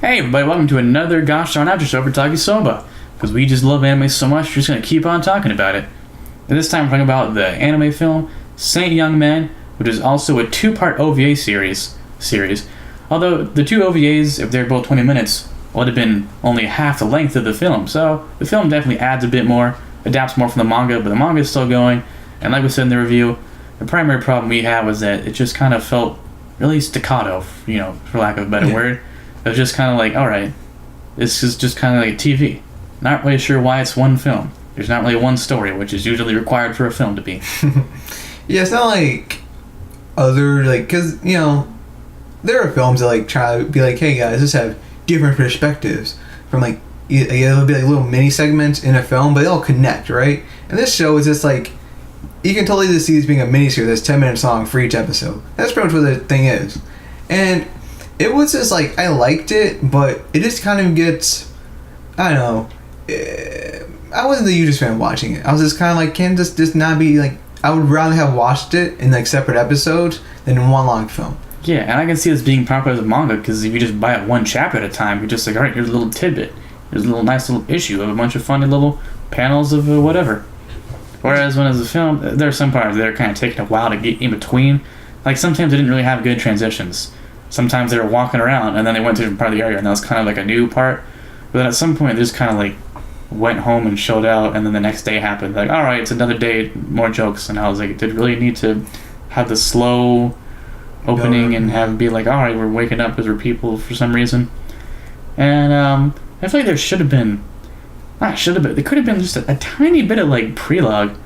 Hey everybody, welcome to another gosh darn AFTERSHOW for Talkisoba. Because we just love anime so much, we're just going to keep on talking about it. And this time we're talking about the anime film Saint Young Men, which is also a two-part OVA series. Although the two OVAs, if they're both 20 minutes, would have been only half the length of the film. So the film definitely adds a bit more, adapts more from the manga, but the manga is still going. And like we said in the review, the primary problem we had was that it just kind of felt really staccato, for lack of a better word. It was just kind of like, alright, this is just kind of like TV. Not really sure why it's one film. There's not really one story, which is usually required for a film to be. Yeah, it's not like other, because, there are films that, try to be like, hey guys, let's have different perspectives from, it'll be little mini segments in a film, but they all connect, right? And this show is just you can totally just see this being a mini-series that's 10 minutes long for each episode. That's pretty much what the thing is. And it was just I liked it, but it just kind of gets, I don't know, I wasn't the hugest fan watching it. I was just kind of can this just not be I would rather have watched it in separate episodes than in one long film. Yeah, and I can see this being popular as a manga, because if you just buy it one chapter at a time, you're just alright, here's a little tidbit. Here's a little nice little issue of a bunch of funny little panels of whatever. Whereas when it's a film, there are some parts that are kind of taking a while to get in between. Sometimes they didn't really have good transitions. Sometimes they were walking around and then they went to a part of the area and that was kind of a new part. But then at some point they just kind of went home and chilled out, and then the next day happened. Alright, it's another day, more jokes. And I was did it really need to have the slow opening and have it be alright, we're waking up because we're people for some reason. And I feel there should have been, there could have been just a tiny bit of prelogue.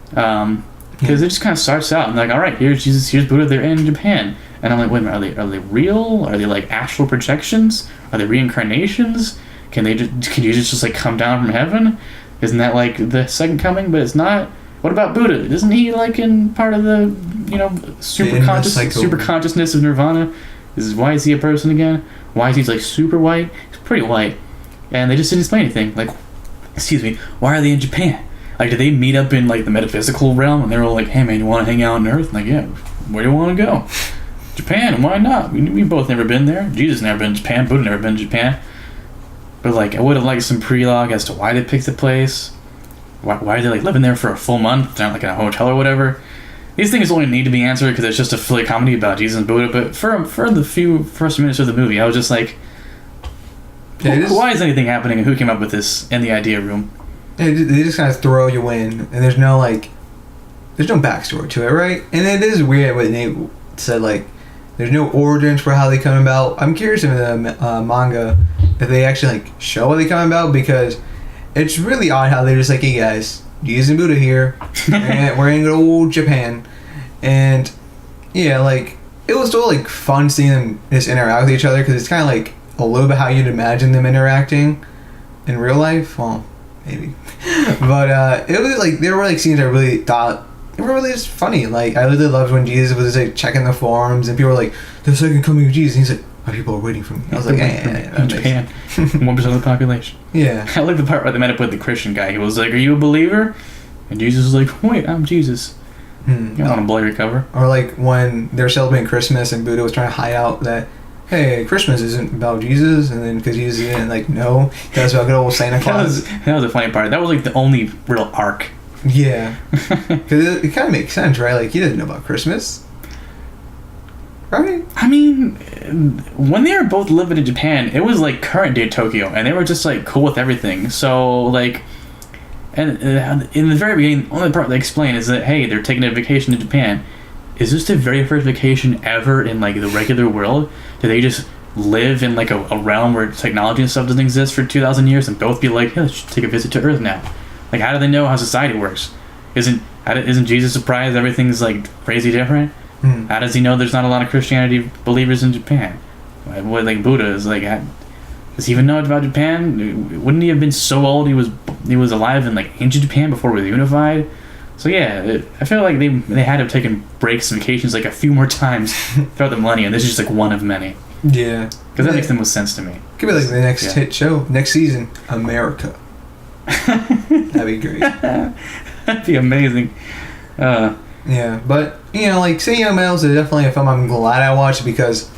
Because it just kind of starts out and alright, here's Jesus, here's Buddha, they're in Japan. And I'm wait a minute, are they real? Are they astral projections? Are they reincarnations? Can Jesus just come down from heaven? Isn't that the second coming? But it's not. What about Buddha? Isn't he in part of the super consciousness of Nirvana? Why is he a person again? Why is he super white? He's pretty white. And they just didn't explain anything. Excuse me, why are they in Japan? Did they meet up in the metaphysical realm and they were all hey man, you want to hang out on Earth? Yeah, where do you want to go? Japan, why not? We both never been there. Jesus never been to Japan. Buddha never been to Japan. But I would have liked some prelogue as to why they picked the place. Why are they living there for a full month? They're not in a hotel or whatever. These things only need to be answered because it's just a silly comedy about Jesus and Buddha. But for the few first minutes of the movie, I was just why is anything happening and who came up with this in the idea room? They just kind of throw you in, and there's no there's no backstory to it, right? And it is weird what Nate said, there's no origins for how they come about. I'm curious in the manga if they actually show how they come about, because it's really odd how they're just hey guys, Jesus and Buddha here, and we're in good old Japan. And yeah, it was still fun seeing them just interact with each other, because it's kind of a little bit how you'd imagine them interacting in real life. Well, maybe. But it was there were scenes I really thought they were really just funny. I really loved when Jesus was checking the forums and people were the second coming of Jesus, and he's my people are waiting for me. I was in Japan, 1% of the population. Yeah. I like the part where they met up with the Christian guy. He was are you a believer? And Jesus was wait, I'm Jesus. You don't want to blow your cover. Or when they're celebrating Christmas and Buddha was trying to hide out that, hey, Christmas isn't about Jesus, and then because Jesus didn't no, that's about good old Santa Claus. that was a funny part. That was the only real arc. Yeah, because it kind of makes sense, right? He doesn't know about Christmas, right? I mean, when they were both living in Japan, it was current day Tokyo, and they were just cool with everything. So and in the very beginning, the only part they explain is that hey, they're taking a vacation to Japan. Is this the very first vacation ever in the regular world? Do they just live in a realm where technology and stuff doesn't exist for 2,000 years and both be hey, let's take a visit to Earth now? How do they know how society works? Isn't Jesus surprised everything's crazy different? How does he know there's not a lot of Christianity believers in Japan? What Buddha is does he even know about Japan? Wouldn't he have been so old he was alive in ancient Japan before it was unified? So yeah, I feel they had to have taken breaks and vacations a few more times throughout the millennium. This is just one of many. Yeah. Because that makes the most sense to me. Could be the next hit show next season, America. That'd be great. That'd be amazing. Yeah, but Saint Young Men is definitely a film I'm glad I watched, because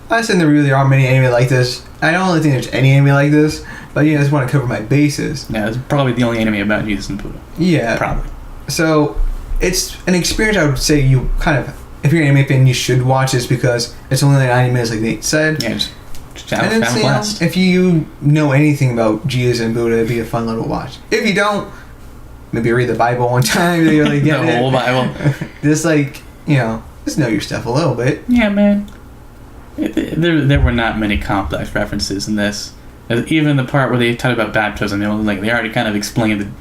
I said there really aren't many anime like this I don't really think there's any anime like this, but I just want to cover my bases. Yeah, it's probably the only anime about Jesus and Buddha. Yeah. Probably. So, it's an experience I would say you kind of, if you're an anime fan, you should watch this because it's only like 90 minutes, like Nate said. Yeah, just have a blast. If you know anything about Jesus and Buddha, it'd be a fun little watch. If you don't, maybe read the Bible one time. You really get the whole Bible. Just like, just know your stuff a little bit. Yeah, man. There were not many complex references in this. Even the part where they talked about baptism, they already kind of explained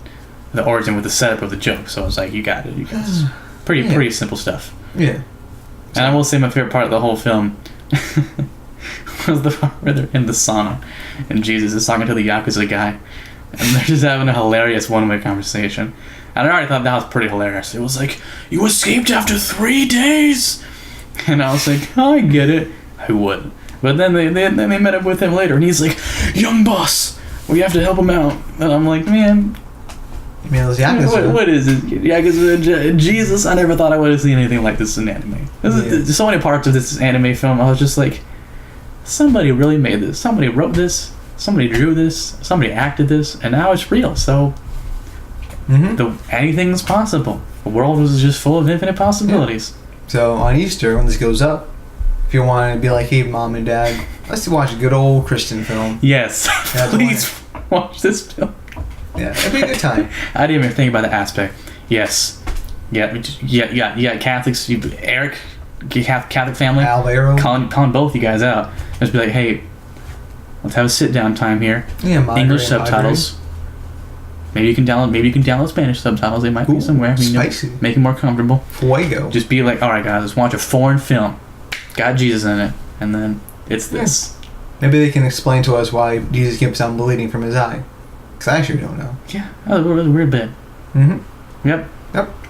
the origin with the setup of the joke. So I was like, you got it. Pretty simple stuff. Yeah. And I will say my favorite part of the whole film was the part where they're in the sauna and Jesus is talking to the Yakuza guy and they're just having a hilarious one-way conversation. And I already thought that was pretty hilarious. It was like, you escaped after 3 days! And I was like, oh, I get it. I wouldn't. But then they met up with him later and he's like, young boss, we have to help him out. And I'm like, man, those Yakuza. What is it? Yakuza, Jesus, I never thought I would have seen anything like this in anime. There's so many parts of this anime film, I was just like, somebody really made this. Somebody wrote this. Somebody drew this. Somebody acted this. And now it's real. So, anything's possible. The world is just full of infinite possibilities. Yeah. So, on Easter, when this goes up, if you want to be like, hey, Mom and Dad, let's watch a good old Christian film. Yes. Please watch this film. Yeah, it'd be a good time. I didn't even think about the aspect. Yes. Yeah, Catholics. Eric, Catholic family. Alvaro. Calling both you guys out. Just be like, hey, let's have a sit-down time here. Yeah, English subtitles. Maybe you can download Spanish subtitles. They might be somewhere. Spicy. Make it more comfortable. Fuego. Just be like, all right, guys, let's watch a foreign film. Got Jesus in it, and then it's this. Maybe they can explain to us why Jesus keeps on bleeding from his eye. Because I sure don't know. Yeah, that was a really weird bit. Yep.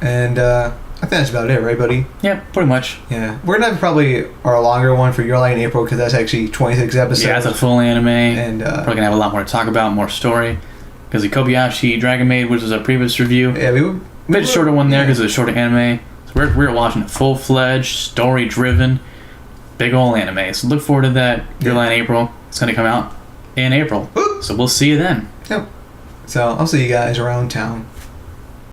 And I think that's about it, right, buddy? Yep, pretty much. Yeah. We're going to have probably our longer one for Your Light in April because that's actually 26 episodes. Yeah, it's a full anime. And probably going to have a lot more to talk about, more story. Because the Kobayashi Dragon Maid, which was a previous review. Yeah, we were... A bit shorter one there because it's a shorter anime. So we're watching a full-fledged, story-driven, big ol' anime. So look forward to that. Your Light in April. It's going to come out in April. Ooh. So we'll see you then. Yep. So I'll see you guys around town.